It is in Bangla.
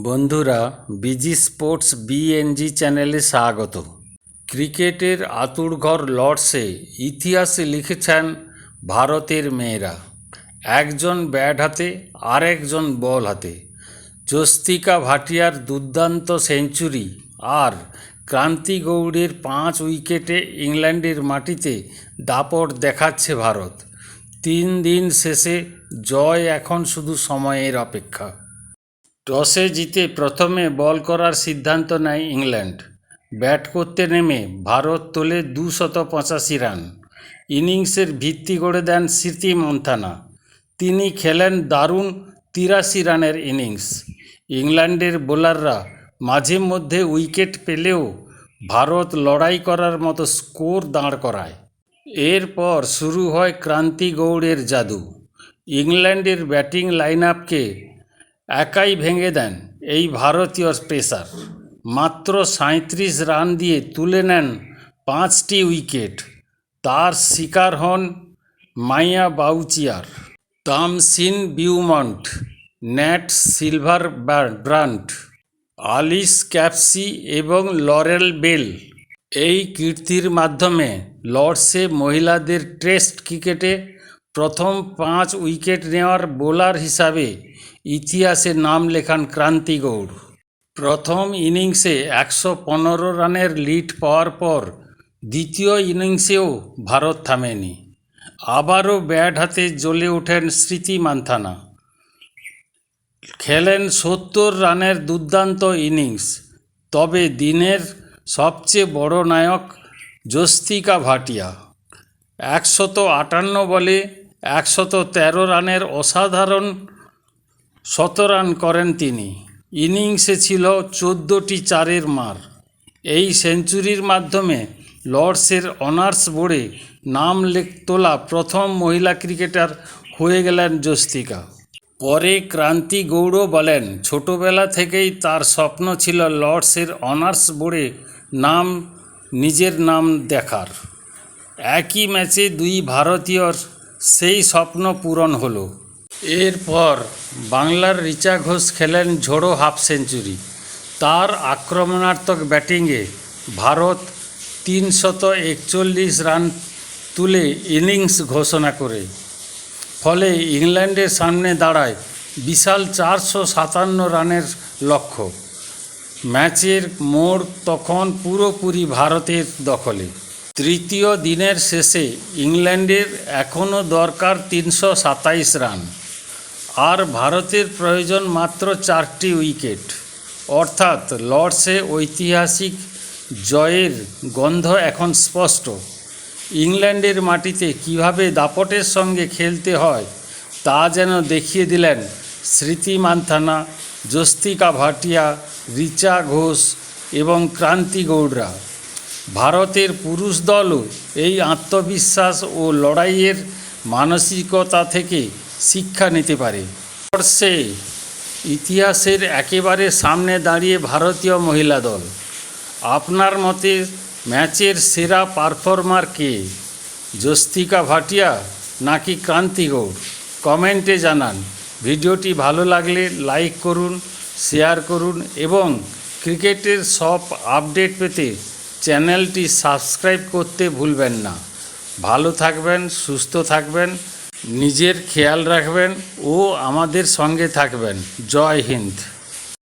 বন্ধুরা, বিজি স্পোর্টস বিএনজি চ্যানেলে স্বাগত। ক্রিকেটের আঁতুড়ঘর লর্ডসে ইতিহাসে লিখেছেন ভারতের মেয়েরা, একজন ব্যাট হাতে আরেকজন বল হাতে। জ্যোস্তিকা ভাটিয়ার দুর্দান্ত সেঞ্চুরি আর ক্রান্তি গৌড়ের 5 উইকেটে ইংল্যান্ডের মাটিতে দাপট দেখাচ্ছে ভারত। 3 দিন শেষে জয় এখন শুধু সময়ের অপেক্ষা। টসে জিতে প্রথমে বল করার সিদ্ধান্ত নেয় ইংল্যান্ড। ব্যাট করতে নেমে ভারত তোলে 285 রান। ইনিংসের ভিত্তি গড়ে দেন স্মৃতি মান্থানা। তিনি খেলেন দারুণ 83 রানের ইনিংস। ইংল্যান্ডের বোলাররা মাঝে মধ্যে উইকেট পেলেও ভারত লড়াই করার মতো স্কোর দাঁড় করায়। এরপর শুরু হয় ক্রান্তি গৌড়ের জাদু। ইংল্যান্ডের ব্যাটিং লাইন আপকে একাই ভেঙে দেন এই ভারতীয় পেসার। মাত্র 37 রান দিয়ে তুলে নেন 5টি উইকেট। তার শিকার হন মাইয়া বাউচিয়ার, তামসিন বিউমন্ট, ন্যাট সিলভারব্রান্ট, আলিস ক্যাপসি এবং লরেল বেল। এই কীর্তির মাধ্যমে লর্ডসে মহিলাদের টেস্ট ক্রিকেটে প্রথম 5 উইকেট নেওয়ার বোলার হিসাবে ইতিহাসে নাম লেখান ক্রান্তি গৌড়। প্রথম ইনিংসে 115 রানের লিড পাওয়ার পর দ্বিতীয় ইনিংসেও ভারত থামেনি। আবারও ব্যাট হাতে জ্বলে ওঠেন স্মৃতি মান্থানা। খেলেন 70 রানের দুর্দান্ত ইনিংস। তবে দিনের সবচেয়ে বড় নায়ক জ্যোস্তিকা ভাটিয়া। 158 বলে 113 রানের অসাধারণ শতরান করেন তিনি। ইনিংসে ছিল 14টি চারের মার। এই সেঞ্চুরির মাধ্যমে লর্ডসের অনার্স বোর্ডে নাম তোলা প্রথম মহিলা ক্রিকেটার হয়ে গেলেন জ্যোস্তিকা। পরে ক্রান্তি গৌড় বলেন, ছোটবেলা থেকেই তার স্বপ্ন ছিল লর্ডসের অনার্স বোর্ডে নিজের নাম দেখার। একই ম্যাচে 2 ভারতীয়র সেই স্বপ্ন পূরণ হলো। এরপর বাংলার রিচা ঘোষ খেলেন ঝোড়ো হাফ সেঞ্চুরি। তার আক্রমণাত্মক ব্যাটিংয়ে ভারত 341 রান তুলে ইনিংস ঘোষণা করে। ফলে ইংল্যান্ডের সামনে দাঁড়ায় বিশাল 457 রানের লক্ষ্য। ম্যাচের মোড় তখন পুরোপুরি ভারতের দখলে। তৃতীয় দিনের শেষে ইংল্যান্ডের এখনও দরকার 327 রান, আর ভারতের প্রয়োজন মাত্র 4টি উইকেট। অর্থাৎ লর্ডসে ঐতিহাসিক জয়ের গন্ধ এখন স্পষ্ট। ইংল্যান্ডের মাটিতে কিভাবে দাপটের সঙ্গে খেলতে হয় তা যেন দেখিয়ে দিলেন স্মৃতি মান্থানা, জ্যোস্তিকা ভাটিয়া, রিচা ঘোষ এবং ক্রান্তি গৌড়রা। ভারতের পুরুষ দলও এই আত্মবিশ্বাস ও লড়াইয়ের মানসিকতা থেকে শিক্ষা নিতে পারে। লর্ডসে ইতিহাসের একেবারে সামনে দাঁড়িয়ে ভারতীয় মহিলা দল। আপনার মতে ম্যাচের সেরা পারফর্মার কে, জ্যোস্তিকা ভাটিয়া নাকি ক্রান্তি গৌড়? কমেন্টে জানান। ভিডিওটি ভালো লাগলে লাইক করুন, শেয়ার করুন এবং ক্রিকেটের সব আপডেট পেতে চ্যানেলটি সাবস্ক্রাইব করতে ভুলবেন না। ভালো থাকবেন, সুস্থ থাকবেন, নিজের খেয়াল রাখবেন ও আমাদের সঙ্গে থাকবেন। জয় হিন্দ।